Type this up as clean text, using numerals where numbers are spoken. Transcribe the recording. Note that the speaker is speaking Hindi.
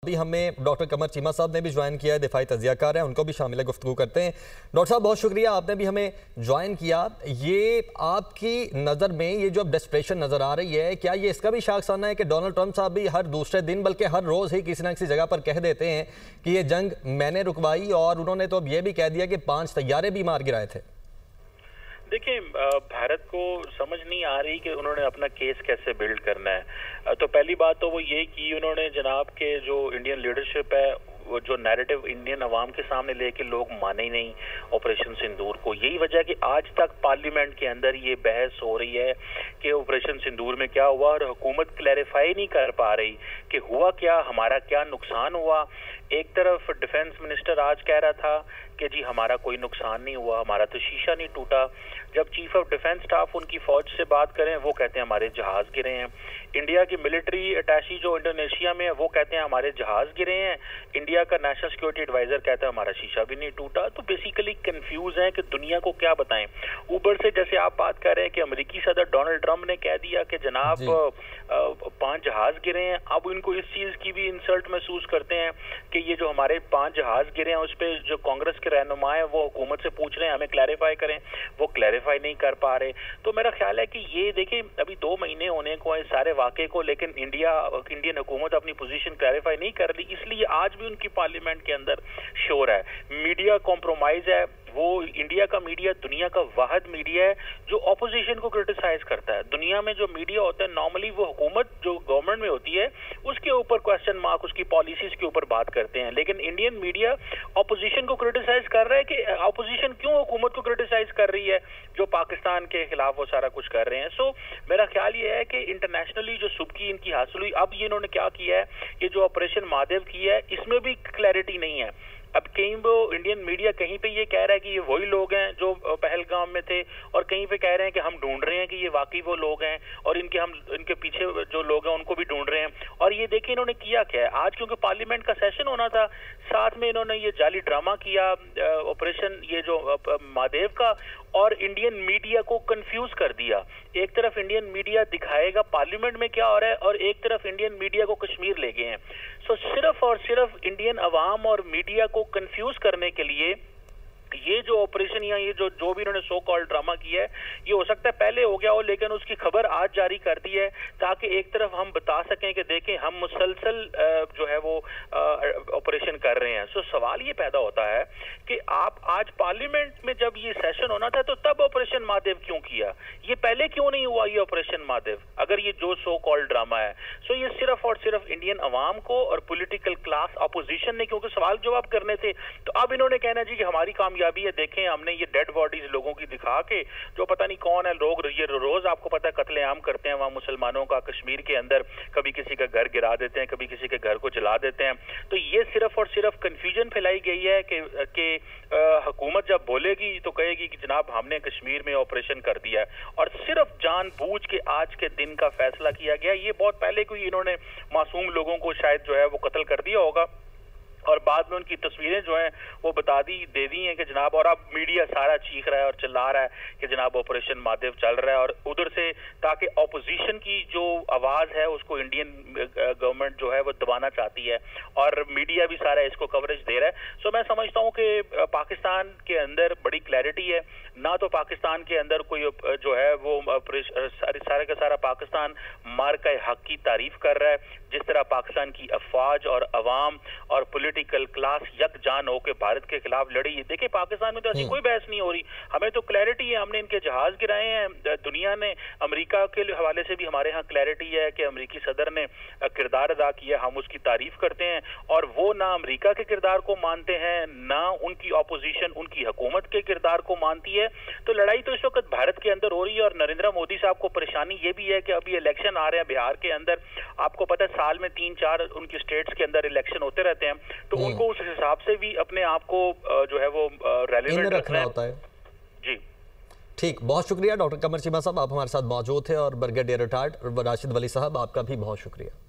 अभी हमें डॉक्टर कमर चीमा साहब ने भी ज्वाइन किया है, दिफाई तज्जियाकार हैं, उनको भी शामिल है, गुफ्तगू करते हैं। डॉक्टर साहब बहुत शुक्रिया, आपने भी हमें ज्वाइन किया। ये आपकी नज़र में ये जो अब डेस्परेशन नज़र आ रही है, क्या ये इसका भी शाखसाना है कि डोनाल्ड ट्रंप साहब भी हर दूसरे दिन बल्कि हर रोज़ ही किसी न किसी जगह पर कह देते हैं कि ये जंग मैंने रुकवाई, और उन्होंने तो अब ये भी कह दिया कि 5 तैयारे भी मार गिराए थे। देखिए, भारत को समझ नहीं आ रही कि उन्होंने अपना केस कैसे बिल्ड करना है। तो पहली बात तो वो ये कि उन्होंने जनाब के जो इंडियन लीडरशिप है, वो जो नैरेटिव इंडियन अवाम के सामने लेके लोग माने ही नहीं ऑपरेशन सिंदूर को। यही वजह कि आज तक पार्लियामेंट के अंदर ये बहस हो रही है कि ऑपरेशन सिंदूर में क्या हुआ, और हुकूमत क्लैरिफाई नहीं कर पा रही कि हुआ क्या, हमारा क्या नुकसान हुआ। एक तरफ डिफेंस मिनिस्टर आज कह रहा था कि जी हमारा कोई नुकसान नहीं हुआ, हमारा तो शीशा नहीं टूटा। जब चीफ ऑफ डिफेंस स्टाफ उनकी फौज से बात करें, वो कहते हैं हमारे जहाज गिरे हैं। इंडिया की मिलिट्री अटैची जो इंडोनेशिया में है, वो कहते हैं हमारे जहाज गिरे हैं। इंडिया का नेशनल सिक्योरिटी एडवाइजर कहता है हमारा शीशा भी नहीं टूटा। तो बेसिकली कंफ्यूज है कि दुनिया को क्या बताएं। ऊपर से जैसे आप बात कर रहे हैं कि अमेरिकी सदर डोनाल्ड ट्रंप ने कह दिया कि जनाब 5 जहाज गिरे हैं। अब इनको इस चीज की भी इंसल्ट महसूस करते हैं कि ये जो हमारे 5 जहाज गिरे हैं, उस पर जो कांग्रेस के रहनुमा है वो हुकूमत से पूछ रहे हैं हमें क्लैरिफाई करें, वो क्लैरिफाई नहीं कर पा रहे। तो मेरा ख्याल है कि ये देखिए अभी 2 महीने होने को है सारे वाक़े को, लेकिन इंडियन हुकूमत अपनी पोजीशन क्लैरिफाई नहीं कर रही। इसलिए आज भी उनकी पार्लियामेंट के अंदर शोर है, मीडिया कॉम्प्रोमाइज है। वो इंडिया का मीडिया दुनिया का वाहिद मीडिया है जो ऑपोजिशन को क्रिटिसाइज करता है। दुनिया में जो मीडिया होता है नॉर्मली वो हुकूमत जो गवर्नमेंट में होती है उसके ऊपर क्वेश्चन मार्क, उसकी पॉलिसीज के ऊपर बात करते हैं, लेकिन इंडियन मीडिया ऑपोजिशन को क्रिटिसाइज कर रहा है कि ऑपोजिशन क्यों हुकूमत को क्रिटिसाइज कर रही है जो पाकिस्तान के खिलाफ वो सारा कुछ कर रहे हैं। सो मेरा ख्याल ये है कि इंटरनेशनली जो सुबकी इनकी हासिल हुई, अब ये इन्होंने क्या किया है, ये जो ऑपरेशन महादेव किया है इसमें भी क्लैरिटी नहीं है। अब कहीं वो इंडियन मीडिया कहीं पे ये कह रहा है कि ये वही लोग हैं जो पहलगाम में थे, और कहीं पे कह रहे हैं कि हम ढूंढ रहे हैं कि ये वाकई वो लोग हैं, और इनके पीछे जो लोग हैं उनको भी ढूंढ रहे हैं। और ये देखिए इन्होंने किया क्या है आज, क्योंकि पार्लियामेंट का सेशन होना था, साथ में इन्होंने ये जाली ड्रामा किया ऑपरेशन ये जो महादेव का, और इंडियन मीडिया को कंफ्यूज कर दिया। एक तरफ इंडियन मीडिया दिखाएगा पार्लियामेंट में क्या हो रहा है, और एक तरफ इंडियन मीडिया को कश्मीर ले गए हैं। सो सिर्फ और सिर्फ इंडियन अवाम और मीडिया को कंफ्यूज करने के लिए ये जो ऑपरेशन या ये जो भी इन्होंने सो कॉल्ड ड्रामा किया है, ये हो सकता है पहले हो गया हो, लेकिन उसकी खबर आज जारी कर दी है ताकि एक तरफ हम बता सकें कि देखें हम मुसलसल जो है वो ऑपरेशन कर रहे हैं। सो सवाल ये पैदा होता है कि आप आज पार्लियामेंट में जब ये सेशन होना था तो तब ऑपरेशन महादेव क्यों किया, ये पहले क्यों नहीं हुआ ये ऑपरेशन महादेव, अगर ये जो सो कॉल्ड ड्रामा है। सो ये सिर्फ और सिर्फ इंडियन अवाम को और पॉलिटिकल क्लास अपोजिशन ने, क्योंकि सवाल जवाब करने थे, तो अब इन्होंने कहना जी कि हमारी कामयाबी है, देखें हमने ये डेड बॉडीज लोगों की दिखा के, जो पता नहीं कौन है लोग, ये रोज आपको पता है कत्लेआम करते हैं वहां मुसलमानों का कश्मीर के अंदर, कभी किसी का घर गिरा देते हैं, कभी किसी के घर को जला देते हैं। तो ये सिर्फ और सिर्फ कंफ्यूजन फैलाई गई है कि हुकूमत जब बोलेगी तो कहेगी कि जनाब हमने कश्मीर में ऑपरेशन कर दिया है, और सिर्फ जानबूझ के आज के दिन का फैसला किया गया। ये बहुत पहले कोई इन्होंने मासूम लोगों को शायद जो है वो कत्ल कर दिया होगा, और बाद में उनकी तस्वीरें जो हैं वो दे दी हैं कि जनाब, और अब मीडिया सारा चीख रहा है और चिल्ला रहा है कि जनाब ऑपरेशन महादेव चल रहा है, और उधर से ताकि ऑपोजिशन की जो आवाज है उसको इंडियन गवर्नमेंट जो है वो दबाना चाहती है, और मीडिया भी सारा इसको कवरेज दे रहा है। सो मैं समझता हूँ कि पाकिस्तान के अंदर बड़ी क्लैरिटी है, ना तो पाकिस्तान के अंदर कोई जो है वो सारे का सारा पाकिस्तान मार्का हक की तारीफ कर रहा है, जिस तरह पाकिस्तान की अफवाज और अवाम और पॉलिटिकल क्लास यकजान होकर भारत के खिलाफ लड़ी है। देखिए पाकिस्तान में तो ऐसी कोई बहस नहीं हो रही, हमें तो क्लैरिटी है, हमने इनके जहाज गिराए हैं। दुनिया ने अमेरिका के हवाले से भी हमारे यहाँ क्लैरिटी है कि अमेरिकी सदर ने किरदार अदा किया, हम उसकी तारीफ करते हैं, और वो ना अमेरिका के किरदार को मानते हैं ना उनकी ऑपोजिशन उनकी हुकूमत के किरदार को मानती है। तो लड़ाई तो इस वक्त भारत के अंदर हो रही है, और नरेंद्र मोदी साहब को परेशानी ये भी है कि अभी इलेक्शन आ रहे हैं बिहार के अंदर, आपको पता है साल में 3-4 उनकी स्टेट्स के अंदर इलेक्शन होते रहते हैं, तो उनको उस हिसाब से भी अपने आप को जो है वो रेलेवेंट रखना होता है। जी ठीक, बहुत शुक्रिया डॉक्टर कमर चीमा साहब, आप हमारे साथ मौजूद थे, और ब्रिगेडियर रिटायर्ड राशिद वली साहब आपका भी बहुत शुक्रिया।